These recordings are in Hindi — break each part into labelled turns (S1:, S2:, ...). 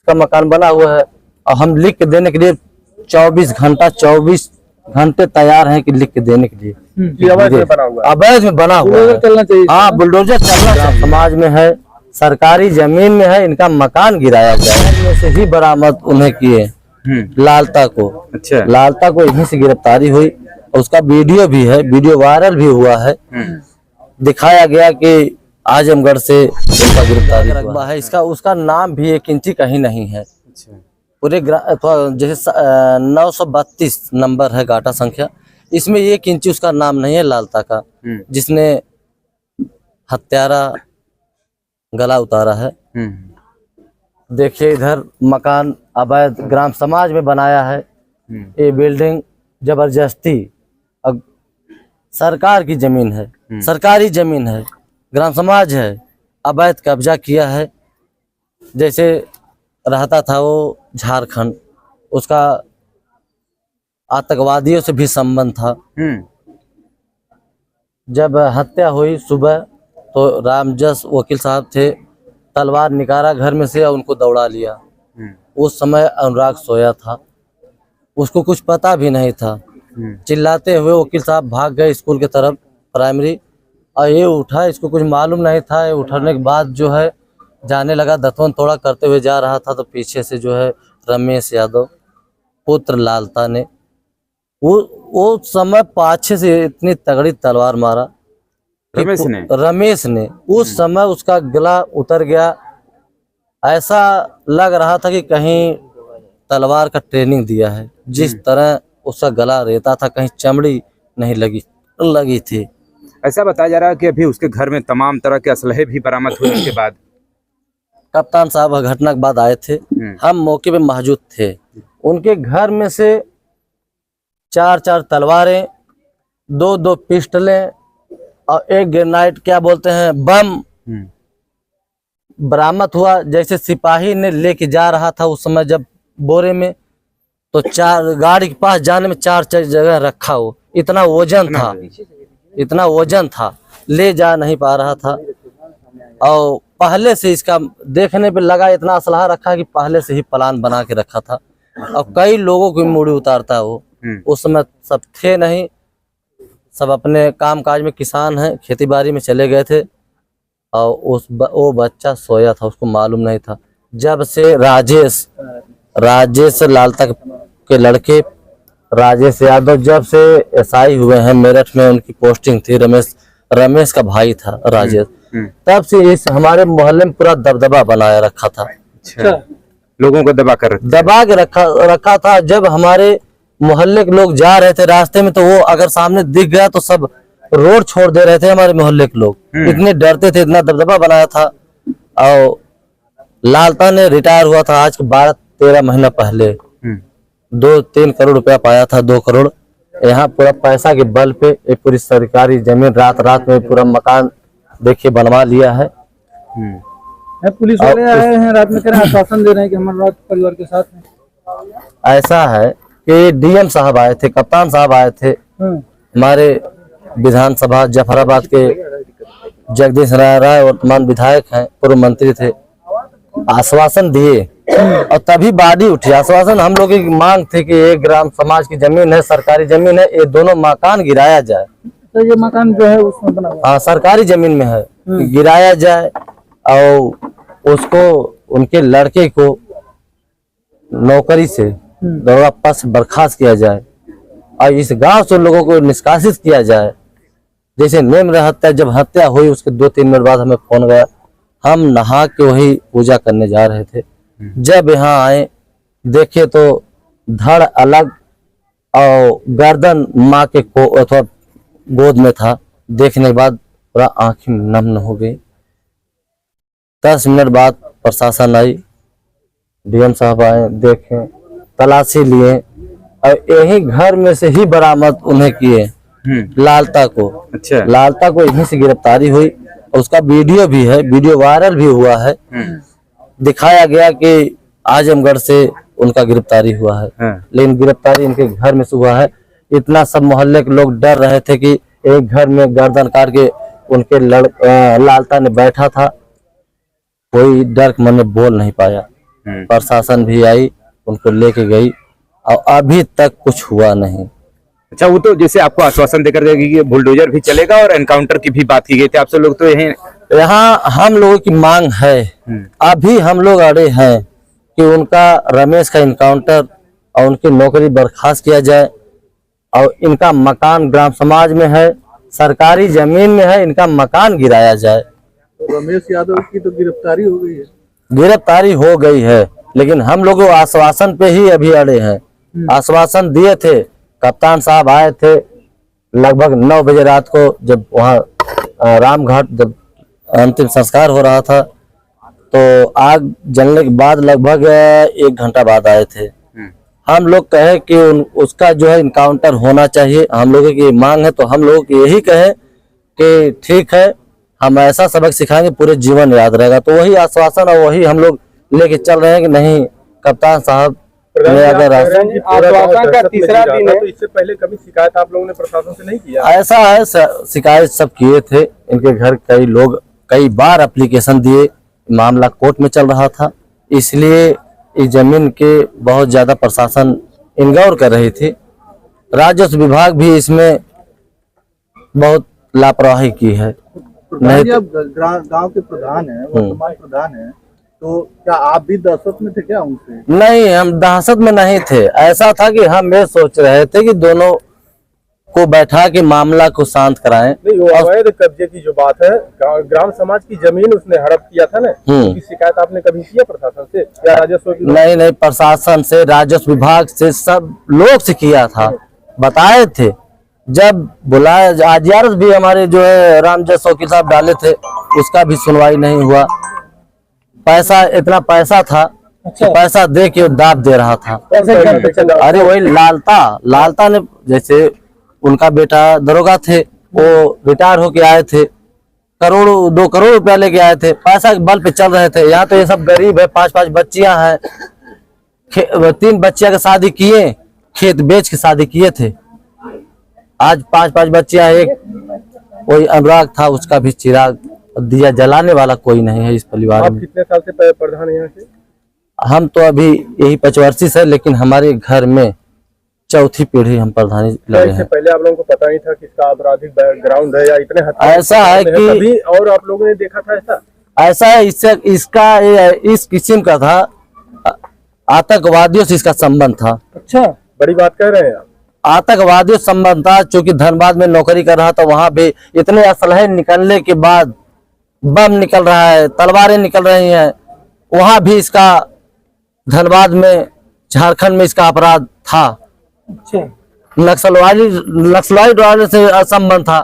S1: का मकान बना हुआ है और हम लिख के देने के लिए 24 घंटे तैयार हैं कि लिख के देने के लिए।
S2: अवैध में बना हुआ है,
S1: अवैध में बना हुआ है,
S2: चलना चाहिए।
S1: हाँ बुलडोजर चलना चाहिए। समाज में है, सरकारी जमीन में है, इनका मकान गिराया गया है। से ही बरामद उन्हें किए लालता को। अच्छा, लालता को यहीं से गिरफ्तारी हुई और उसका वीडियो भी है, वीडियो वायरल भी हुआ है। दिखाया गया कि आजमगढ़ से उनका गिरफ्तारी रकबा है। इसका उसका नाम भी 1 इंची कहीं नहीं है। पूरे जैसे 932 नंबर है गाटा संख्या, इसमें 1 इंची उसका नाम नहीं है लालता का, जिसने हत्यारा गला उतारा है। देखिए इधर मकान अवैध ग्राम समाज में बनाया है। ये बिल्डिंग जबरदस्ती, अब सरकार की जमीन है, सरकारी जमीन है, ग्राम समाज है, अवैध कब्जा किया है। जैसे रहता था वो झारखंड, उसका आतंकवादियों से भी संबंध था। जब हत्या हुई सुबह तो रामजस वकील साहब थे, तलवार निकाला घर में से और उनको दौड़ा लिया। उस समय अनुराग सोया था, उसको कुछ पता भी नहीं था। चिल्लाते हुए वकील साहब भाग गए स्कूल की तरफ प्राइमरी, और ये उठा, इसको कुछ मालूम नहीं था। ये उठने के बाद जो है जाने लगा, दतवन तोड़ा करते हुए जा रहा था तो पीछे से जो है रमेश यादव पुत्र लालता ने वो समय पाछे से इतनी तगड़ी तलवार मारा रमेश ने उस समय उसका गला उतर गया। ऐसा लग रहा था कि कहीं तलवार का ट्रेनिंग दिया है। जिस तरह उसका गला रहता था, कहीं चमड़ी नहीं लगी थी।
S3: ऐसा बताया जा रहा है कि अभी उसके घर में तमाम तरह के असलहे भी बरामद हुए। उसके बाद
S1: कप्तान साहब घटना के बाद आए थे, हम मौके पे मौजूद थे। उनके घर में से 4 तलवारें, 2 पिस्टलें और 1 ग्रेनाइट क्या बोलते हैं बम बरामद हुआ। जैसे सिपाही ने लेके जा रहा था उस समय जब बोरे में, तो 4 गाड़ी के पास जाने में 4 जगह रखा हो, इतना वजन था, ले जा नहीं पा रहा था। और पहले से इसका देखने पे लगा इतना असलहा रखा कि पहले से ही प्लान बना के रखा था। और कई लोगों की मूड़ी उतारता है वो। उस समय सब थे नहीं, सब अपने काम काज में किसान हैं, खेती बाड़ी में चले गए थे। और वो बच्चा सोया था, उसको मालूम नहीं था। जब से राजेश लालता के लड़के राजेश यादव जब से एसआई हुए हैं मेरठ में, उनकी पोस्टिंग थी, रमेश का भाई था राजेश, तब से इस हमारे मोहल्ले में पूरा दबदबा बनाया रखा था।
S3: अच्छा, लोगों को दबा के
S1: रखा था। जब हमारे मोहल्ले के लोग जा रहे थे रास्ते में, तो वो अगर सामने दिख गया तो सब रोड छोड़ दे रहे थे। हमारे मोहल्ले के लोग इतने डरते थे, इतना दबदबा बनाया था। और लालता ने रिटायर हुआ था आज 12-13 महीना पहले। 2-3 करोड़ रुपया पाया था, 2 करोड़। यहाँ पूरा पैसा के बल पे एक पूरी सरकारी जमीन रात में पूरा मकान देखिए बनवा लिया है।
S2: पुलिस वाले आए हैं रात में, कह रहे हैं आश्वासन दे रहे हैं कि हम रात परिवार के साथ हैं।
S1: ऐसा है कि डीएम साहब आए थे, कप्तान साहब आए थे, हमारे विधानसभा जफराबाद के जगदीश राय वर्तमान विधायक हैं, पूर्व मंत्री थे, आश्वासन दिए और तभी बाडी उठी। आश्वासन हम लोगों की मांग थी कि एक ग्राम समाज की जमीन है, सरकारी जमीन है, ये दोनों मकान गिराया जाए।
S2: तो ये मकान जो है उसमें बना हुआ,
S1: हाँ सरकारी जमीन में है, गिराया जाए और उसको उनके लड़के को नौकरी से दरोगा पद से बर्खास्त किया जाए और इस गांव से लोगों को निष्कासित किया जाए। जैसे नेम हत्या, जब हत्या हुई उसके 2-3 मिनट बाद हमें फोन गया, हम नहा के वही पूजा करने जा रहे थे। जब यहाँ आए देखे तो धड़ अलग और गर्दन माँ के को अथवा गोद में था। देखने के बाद पूरा आंखें नम हो गई। 10 मिनट बाद प्रशासन आई, डीएम साहब आए, देखे, तलाशी लिए और यही घर में से ही बरामद उन्हें किए लालता को। अच्छा, लालता को यहीं से गिरफ्तारी हुई और उसका वीडियो भी है, वीडियो वायरल भी हुआ है। दिखाया गया कि आजमगढ़ से उनका गिरफ्तारी हुआ है, लेकिन गिरफ्तारी इनके घर में से हुआ है। इतना सब मोहल्ले के लोग डर रहे थे कि एक घर में गर्दन काट के उनके लालता ने बैठा था, कोई डर के मन में बोल नहीं पाया। प्रशासन भी आई, उनको लेके गई और अभी तक कुछ हुआ नहीं।
S3: अच्छा, वो तो जैसे आपको आश्वासन देकर गए कि बुलडोजर भी चलेगा और एनकाउंटर की भी बात की गई थी आपसे, लोग तो
S1: यहाँ हम लोगों की मांग है, अभी हम लोग अड़े हैं कि उनका रमेश का इनकाउंटर और उनकी नौकरी बर्खास्त किया जाए और इनका मकान ग्राम समाज में है, सरकारी जमीन में है, इनका मकान गिराया जाए।
S2: तो रमेश यादव की तो गिरफ्तारी हो गई है।
S1: गिरफ्तारी हो गई है, लेकिन हम लोग आश्वासन पे ही अभी अड़े हैं। आश्वासन दिए थे, कप्तान साहब आए थे लगभग 9 बजे रात को, जब वहाँ रामघाट जब अंतिम संस्कार हो रहा था, तो आग जलने के बाद लगभग 1 घंटा बाद आए थे। हम लोग कहे कि उसका जो है इनकाउंटर होना चाहिए, हम लोगों की मांग है, तो हम लोगों की यही कहे कि ठीक है, हम ऐसा सबक सिखाएंगे पूरे जीवन याद रहेगा। तो वही आश्वासन और वही हम लोग लेके चल रहे हैं कि नहीं, कप्तान साहब ने अगर
S2: आश्वासन का तीसरा दिन है, तो इससे पहले कभी शिकायत आप लोगों ने प्रशासन से नहीं किया?
S1: ऐसा है, शिकायत सब किए थे, इनके घर कई लोग कई बार एप्लीकेशन दिए, मामला कोर्ट में चल रहा था, इसलिए इस जमीन के बहुत ज्यादा प्रशासन इनगौर कर रही थी। राजस्व विभाग भी इसमें बहुत लापरवाही की है।
S2: नहीं, अब गांव के प्रधान है, वर्तमान प्रधान है, तो क्या आप भी दहशत में थे क्या उनसे?
S1: नहीं, हम दहशत में नहीं थे। ऐसा था कि हम ये सोच रहे थे कि दोनों को बैठा के मामला को शांत कराएं।
S2: नहीं, वो अवैध कब्जे की जो बात है, ग्राम समाज की जमीन उसने हड़प किया था ना, उसकी शिकायत आपने कभी किया प्रशासन से या राजस्व? नहीं, प्रशासन से, राजस्व विभाग से, सब लोग से किया था, बताए थे। जब बुलाया, आरएस भी हमारे जो है रामजस वकील साहब डाले थे, उसका भी सुनवाई नहीं हुआ। पैसा, इतना पैसा था, अच्छा, पैसा दे के दाब दे रहा था। अरे वही लालता ने, जैसे उनका बेटा दरोगा थे, वो रिटायर होके आए थे, 2 करोड़ रुपया लेके आए थे, पैसा के बल पे चल रहे थे। यहाँ तो ये सब गरीब है, 5 बच्चियां हैं, 3 बच्चियां की शादी किए, खेत बेच के शादी किए थे। आज 5 बच्चियां, एक वही अनुराग था, उसका भी चिराग दिया जलाने वाला कोई नहीं है इस परिवार में। कितने साल से प्रधान है यहाँ से?
S1: हम तो अभी यही 25 है, लेकिन हमारे घर में 4थी पीढ़ी हम प्रधानी लगे हैं।
S2: पहले आप लोगों को पता नहीं था कि इसका आपराधिक बैकग्राउंड है या इतने
S1: ऐसा है कि
S2: कभी और आप लोगों ने देखा था
S1: ऐसा है, इसका इस किस्म का था, आतंकवादियों से इसका संबंध था।
S2: अच्छा, बड़ी बात कह रहे हैं आप।
S1: आतंकवादियों से संबंध था, चूंकि धनबाद में नौकरी कर रहा था, वहां भी इतने असलहे निकलने के बाद बम निकल रहा है, तलवारें निकल रही हैं, वहां भी इसका धनबाद में, झारखंड में इसका अपराध था। अच्छा, नक्सलवादी से संबंध था।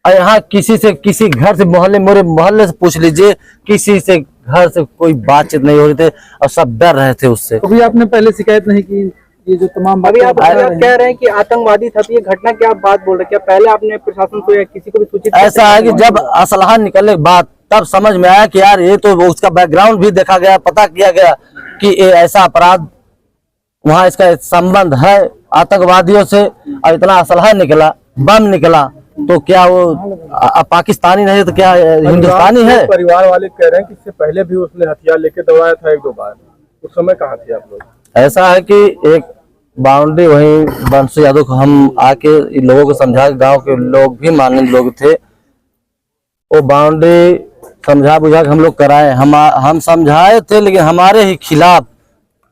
S1: और यहाँ किसी से, किसी घर से, मोहल्ले से पूछ लीजिए, किसी से घर से कोई बातचीत नहीं हो रही थी और सब डर रहे थे उससे।
S2: अभी आपने पहले शिकायत नहीं की? ये जो तमाम
S4: अभी आप कह रहे हैं कि आतंकवादी था, तो ये घटना क्या आप बात बोल रहे हैं? क्या पहले आपने प्रशासन को या किसी को भी सूचित?
S1: ऐसा है कि जब असलहा निकलने के बाद तब समझ में आया कि यार ये तो उसका बैकग्राउंड भी देखा गया, पता किया गया कि ये ऐसा अपराध, वहाँ इसका संबंध है आतंकवादियों से, और इतना असलहा निकला, बम निकला, तो क्या वो पाकिस्तानी नहीं तो क्या हिंदुस्तानी है?
S2: परिवार वाले कह रहे हैं कि इससे पहले भी उसने हथियार लेके दौड़ाया था 1-2 बार, उस समय कहाँ थे आप लोग?
S1: ऐसा है कि एक बाउंड्री वहीं बंसू यादव को हम आके इन लोगों को समझा, गांव के लोग भी मानने लोग थे, वो बाउंड्री समझा बुझा के हम लोग कराए, हम समझाए थे, लेकिन हमारे ही खिलाफ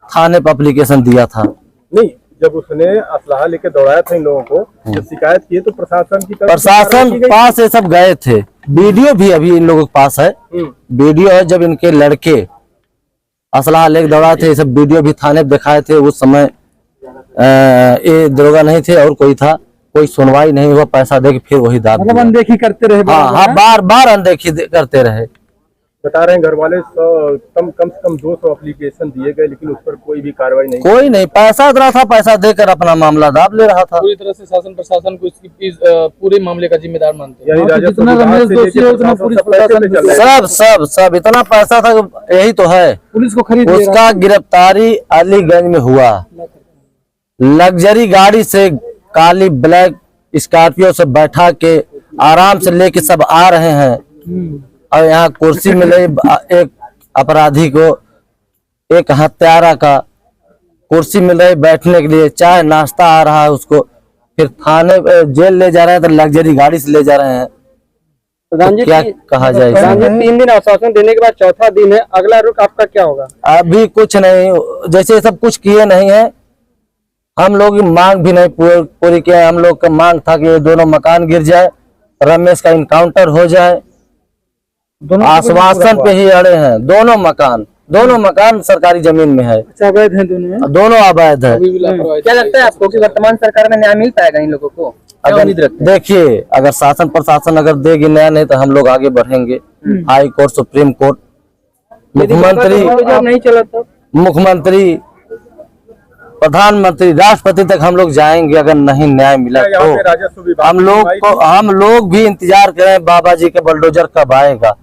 S1: थाने पर एप्लीकेशन दिया था।
S2: नहीं, जब उसने असलहा लेके दौड़ाया था इन लोगों को, जब शिकायत की तो प्रशासन की
S1: प्रशासन पास ये सब गए थे, वीडियो भी अभी इन लोगों के पास है, वीडियो है जब इनके लड़के असलहा लेके दौड़ा थे, ये सब वीडियो भी थाने दिखाए थे। उस समय ये दरोगा नहीं थे और कोई था, कोई सुनवाई नहीं हुआ, पैसा दे के फिर वही दाब,
S2: मतलब अनदेखी करते रहे।
S1: हाँ, बार अनदेखी करते रहे।
S2: बता रहे हैं घर वाले कम से कम 200 एप्लीकेशन दिए गए, लेकिन उस पर कोई भी कार्रवाई नहीं।
S1: कोई नहीं, पैसा इतना था, पैसा देकर अपना मामला दाब ले रहा था।
S4: पूरी तरह से शासन प्रशासन को इसकी पूरे मामले का जिम्मेदार मानते हैं।
S1: सब इतना पैसा था, यही तो है।
S2: पुलिस को खरीद,
S1: उसका गिरफ्तारी अलीगंज में हुआ, लग्जरी गाड़ी से, काली ब्लैक स्कॉर्पियो से बैठा के आराम से लेके सब आ रहे हैं, और यहाँ कुर्सी मिले एक अपराधी को एक हत्यारा का कुर्सी मिल रही बैठने के लिए, चाय नाश्ता आ रहा है उसको, फिर थाने जेल ले जा रहे हैं तो लग्जरी गाड़ी से ले जा रहे हैं।
S4: प्रधान
S1: तो
S4: जी
S1: क्या कहा जाए
S4: प्रधान जी,
S1: इसमें?
S4: 3 दिन आश्वासन देने के बाद चौथा दिन है, अगला रुख आपका क्या होगा?
S1: अभी कुछ नहीं, जैसे सब कुछ किए नहीं है, हम लोग की मांग भी नहीं पूरी किया। हम लोग का मांग था कि ये दोनों मकान गिर जाए, रमेश का इनकाउंटर हो जाए। आश्वासन पे ही अड़े हैं। दोनों मकान सरकारी जमीन में है,
S4: अवैध है दोनों?
S1: दोनों अवैध है।
S4: क्या लगता है आपको कि वर्तमान सरकार में न्याय मिल पाएगा इन लोगों को? क्या
S1: अगर
S4: उम्मीद रखते हैं?
S1: देखिए, अगर शासन प्रशासन अगर देगी न्याय नहीं तो हम लोग आगे बढ़ेंगे। हाई कोर्ट, सुप्रीम कोर्ट,
S4: नहीं चला तो
S1: मुख्यमंत्री, प्रधानमंत्री, राष्ट्रपति तक हम लोग जाएंगे अगर नहीं न्याय मिला
S2: यहाँ पे
S1: तो।
S2: राजस्व विभाग
S1: हम लोग भी इंतजार करें बाबा जी के बुलडोजर कब आएगा।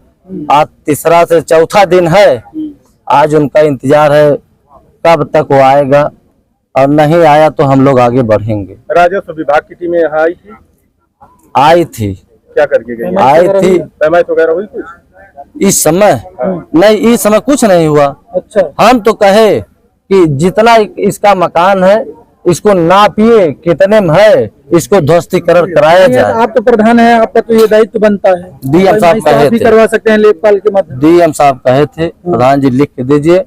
S1: आज तीसरा से चौथा दिन है, आज उनका इंतजार है कब तक वो आएगा, और नहीं आया तो हम लोग आगे बढ़ेंगे।
S2: राजस्व विभाग की टीमें यहाँ आई थी,
S1: क्या
S2: करके गई?
S1: आई थी
S2: पैमाइश वगैरह हुई कुछ?
S1: इस समय नहीं, इस समय कुछ नहीं हुआ।
S4: अच्छा,
S1: हम तो कहे कि जितना इसका मकान है इसको नापिए, कितने में है, इसको ध्वस्तीकरण कराया जाए।
S4: आप तो प्रधान है, आपका तो ये दायित्व बनता है।
S1: डीएम साहब कहे
S4: भी
S1: थे,
S4: करवा सकते हैं लेखपाल के माध्यम
S1: डीएम साहब कहे थे प्रधान जी लिख के दीजिए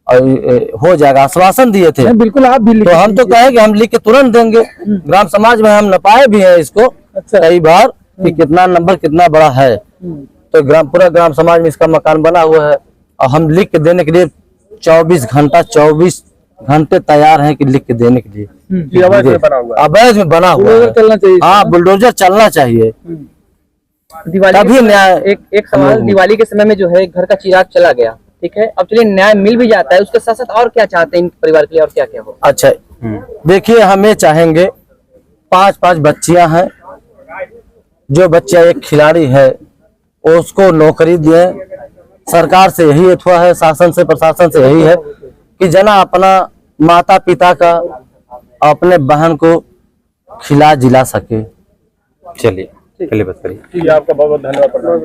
S1: और हो जाएगा, आश्वासन दिए थे।
S4: से। बिल्कुल, आप भी
S1: तो हम तो कहे कि हम लिख के तुरंत देंगे। ग्राम समाज में हम नपाए भी हैं इसको कई बार कि कितना नंबर कितना बड़ा है, तो पूरा ग्राम समाज में इसका मकान बना हुआ है और हम लिख के देने के लिए 24 घंटे तैयार हैं कि लिख के देने के लिए।
S2: अवैध में बना हुआ है।
S1: अवैध में बना हुआ है।
S4: चलना चाहिए।
S1: हाँ, बुलडोजर चलना चाहिए,
S4: दिवाली
S1: तभी न्याय।
S4: एक सवाल, दिवाली के समय में जो है घर का चिराग चला गया, ठीक है, अब चलिए न्याय मिल भी जाता है, उसके साथ साथ और क्या चाहते हैं इन परिवार के लिए और क्या क्या हो?
S1: अच्छा, देखिए हमें चाहेंगे 5 बच्चियां हैं, जो बच्चा एक खिलाड़ी है उसको नौकरी दिए। सरकार से यही अथवा है, शासन से प्रशासन से यही है कि जना अपना माता पिता का, अपने बहन को खिला जिला सके।
S3: चलिए बस करिए।
S2: आपका बहुत बहुत धन्यवाद प्रधान।